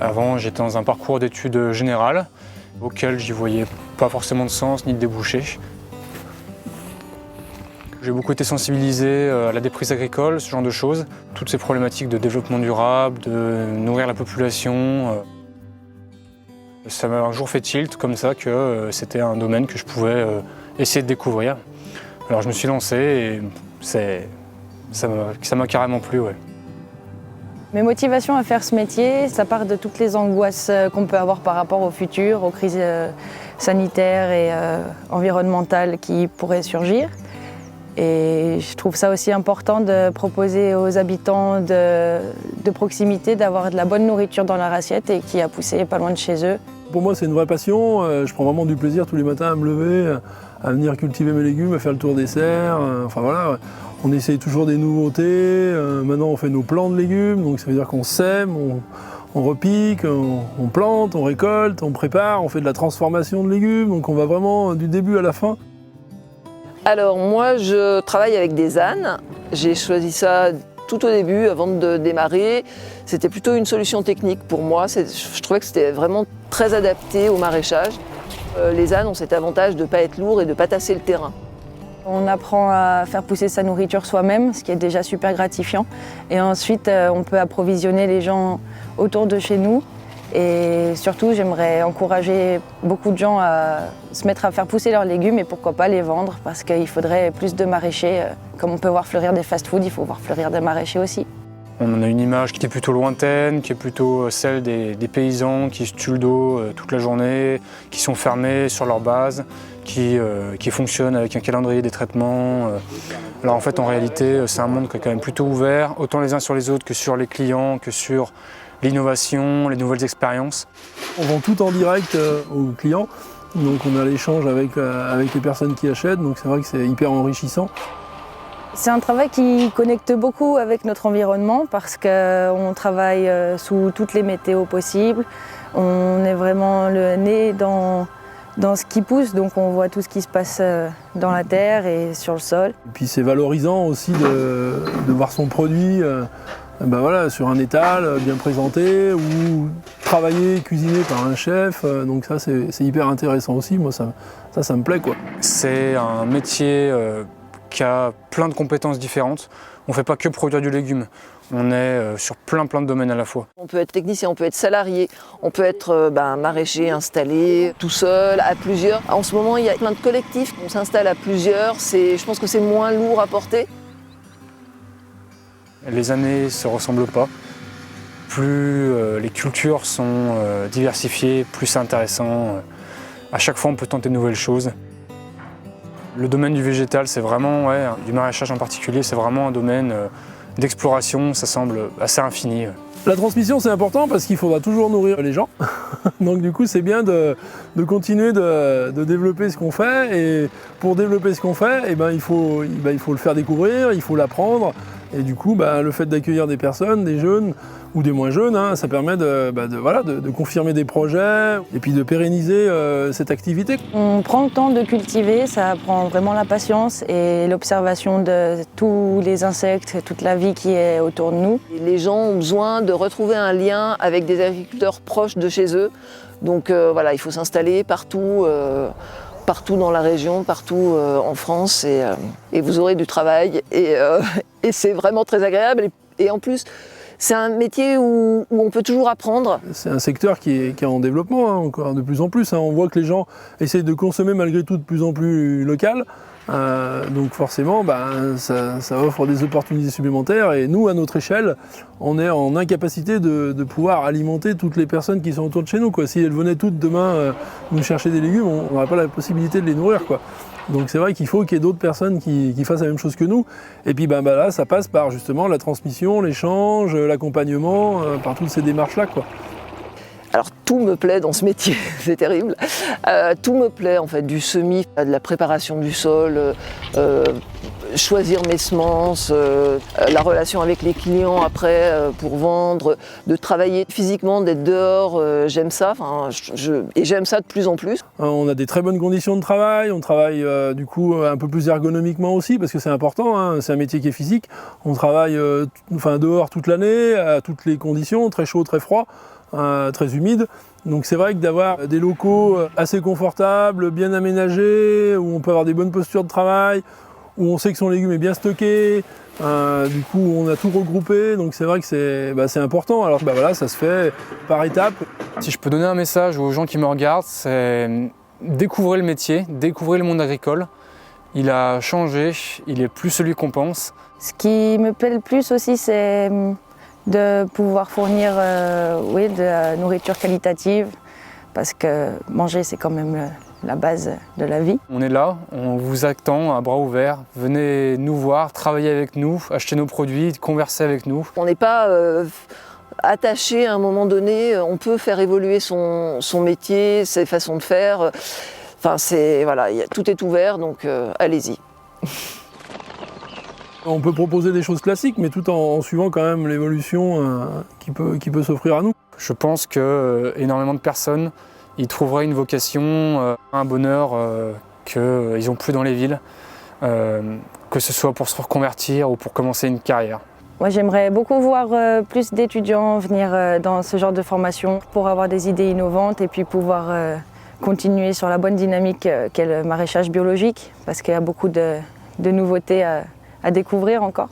Avant, j'étais dans un parcours d'études générales auquel j'y voyais pas forcément de sens ni de débouché. J'ai beaucoup été sensibilisé à la déprise agricole, ce genre de choses, toutes ces problématiques de développement durable, de nourrir la population. Ça m'a un jour fait tilt comme ça que c'était un domaine que je pouvais essayer de découvrir. Alors je me suis lancé et ça m'a carrément plu. Ouais. Mes motivations à faire ce métier, ça part de toutes les angoisses qu'on peut avoir par rapport au futur, aux crises sanitaires et environnementales qui pourraient surgir. Et je trouve ça aussi important de proposer aux habitants de proximité d'avoir de la bonne nourriture dans leur assiette et qui a poussé pas loin de chez eux. Pour moi, c'est une vraie passion. Je prends vraiment du plaisir tous les matins à me lever, à venir cultiver mes légumes, à faire le tour des serres. Enfin voilà, on essaye toujours des nouveautés. Maintenant, on fait nos plants de légumes, donc ça veut dire qu'on sème, on repique, on plante, on récolte, on prépare, on fait de la transformation de légumes. Donc on va vraiment du début à la fin. Alors moi, je travaille avec des ânes. J'ai choisi ça tout au début, avant de démarrer. C'était plutôt une solution technique pour moi. Je trouvais que c'était vraiment très adapté au maraîchage. Les ânes ont cet avantage de ne pas être lourds et de ne pas tasser le terrain. On apprend à faire pousser sa nourriture soi-même, ce qui est déjà super gratifiant. Et ensuite, on peut approvisionner les gens autour de chez nous. Et surtout, j'aimerais encourager beaucoup de gens à se mettre à faire pousser leurs légumes et pourquoi pas les vendre, parce qu'il faudrait plus de maraîchers. Comme on peut voir fleurir des fast-foods, il faut voir fleurir des maraîchers aussi. On a une image qui est plutôt lointaine, qui est plutôt celle des paysans qui se tuent le dos toute la journée, qui sont fermés sur leur base, qui fonctionnent avec un calendrier des traitements. Alors en fait, en réalité, c'est un monde qui est quand même plutôt ouvert, autant les uns sur les autres que sur les clients, que sur l'innovation, les nouvelles expériences. On vend tout en direct aux clients, donc on a l'échange avec les personnes qui achètent, donc c'est vrai que c'est hyper enrichissant. C'est un travail qui connecte beaucoup avec notre environnement parce qu'on travaille sous toutes les météos possibles. On est vraiment le nez dans ce qui pousse, donc on voit tout ce qui se passe dans la terre et sur le sol. Et puis c'est valorisant aussi de voir son produit voilà, sur un étal bien présenté ou travaillé, cuisiné par un chef. Donc ça c'est hyper intéressant aussi, moi ça me plaît, quoi. C'est un métier qui a plein de compétences différentes. On ne fait pas que produire du légume, on est sur plein de domaines à la fois. On peut être technicien, on peut être salarié, on peut être maraîcher installé, tout seul, à plusieurs. En ce moment, il y a plein de collectifs, on s'installe à plusieurs, je pense que c'est moins lourd à porter. Les années ne se ressemblent pas. Plus les cultures sont diversifiées, plus c'est intéressant. À chaque fois, on peut tenter de nouvelles choses. Le domaine du végétal, c'est vraiment, du maraîchage en particulier, c'est vraiment un domaine d'exploration, ça semble assez infini. La transmission, c'est important parce qu'il faudra toujours nourrir les gens. Donc du coup, c'est bien de continuer de développer ce qu'on fait. Et pour développer ce qu'on fait, il faut le faire découvrir, il faut l'apprendre. Et du coup, le fait d'accueillir des personnes, des jeunes ou des moins jeunes, ça permet de confirmer des projets et puis de pérenniser cette activité. On prend le temps de cultiver, ça prend vraiment la patience et l'observation de tous les insectes, toute la vie qui est autour de nous. Les gens ont besoin de retrouver un lien avec des agriculteurs proches de chez eux. Donc voilà, il faut s'installer partout dans la région, partout en France et vous aurez du travail et c'est vraiment très agréable et en plus c'est un métier où on peut toujours apprendre. C'est un secteur qui est en développement encore de plus en plus. On voit que les gens essayent de consommer malgré tout de plus en plus local. Donc forcément, ça offre des opportunités supplémentaires et nous, à notre échelle, on est en incapacité de pouvoir alimenter toutes les personnes qui sont autour de chez nous, quoi. Si elles venaient toutes demain nous chercher des légumes, on n'aurait pas la possibilité de les nourrir, quoi. Donc c'est vrai qu'il faut qu'il y ait d'autres personnes qui fassent la même chose que nous. Et puis là, ça passe par justement la transmission, l'échange, l'accompagnement, par toutes ces démarches-là, quoi. Alors tout me plaît dans ce métier, c'est terrible. Tout me plaît en fait, du semis, de la préparation du sol, choisir mes semences, la relation avec les clients après pour vendre, de travailler physiquement, d'être dehors, j'aime ça, et j'aime ça de plus en plus. On a des très bonnes conditions de travail, on travaille du coup un peu plus ergonomiquement aussi parce que c'est important, c'est un métier qui est physique. On travaille dehors toute l'année, à toutes les conditions, très chaud, très froid. très humide. Donc c'est vrai que d'avoir des locaux assez confortables, bien aménagés, où on peut avoir des bonnes postures de travail, où on sait que son légume est bien stocké, du coup on a tout regroupé, donc c'est vrai que c'est important. Alors voilà, ça se fait par étapes. Si je peux donner un message aux gens qui me regardent, c'est découvrez le métier, découvrez le monde agricole. Il a changé, il est plus celui qu'on pense. Ce qui me plaît le plus aussi, c'est de pouvoir fournir de la nourriture qualitative, parce que manger, c'est quand même la base de la vie. On est là, on vous attend à bras ouverts. Venez nous voir, travailler avec nous, acheter nos produits, converser avec nous. On n'est pas attaché à un moment donné, on peut faire évoluer son métier, ses façons de faire. Enfin, voilà, tout est ouvert, donc allez-y. On peut proposer des choses classiques, mais tout en suivant quand même l'évolution qui peut s'offrir à nous. Je pense que énormément de personnes y trouveraient une vocation, un bonheur qu'ils n'ont plus dans les villes, que ce soit pour se reconvertir ou pour commencer une carrière. Moi, j'aimerais beaucoup voir plus d'étudiants venir dans ce genre de formation pour avoir des idées innovantes et puis pouvoir continuer sur la bonne dynamique qu'est le maraîchage biologique, parce qu'il y a beaucoup de nouveautés à découvrir encore.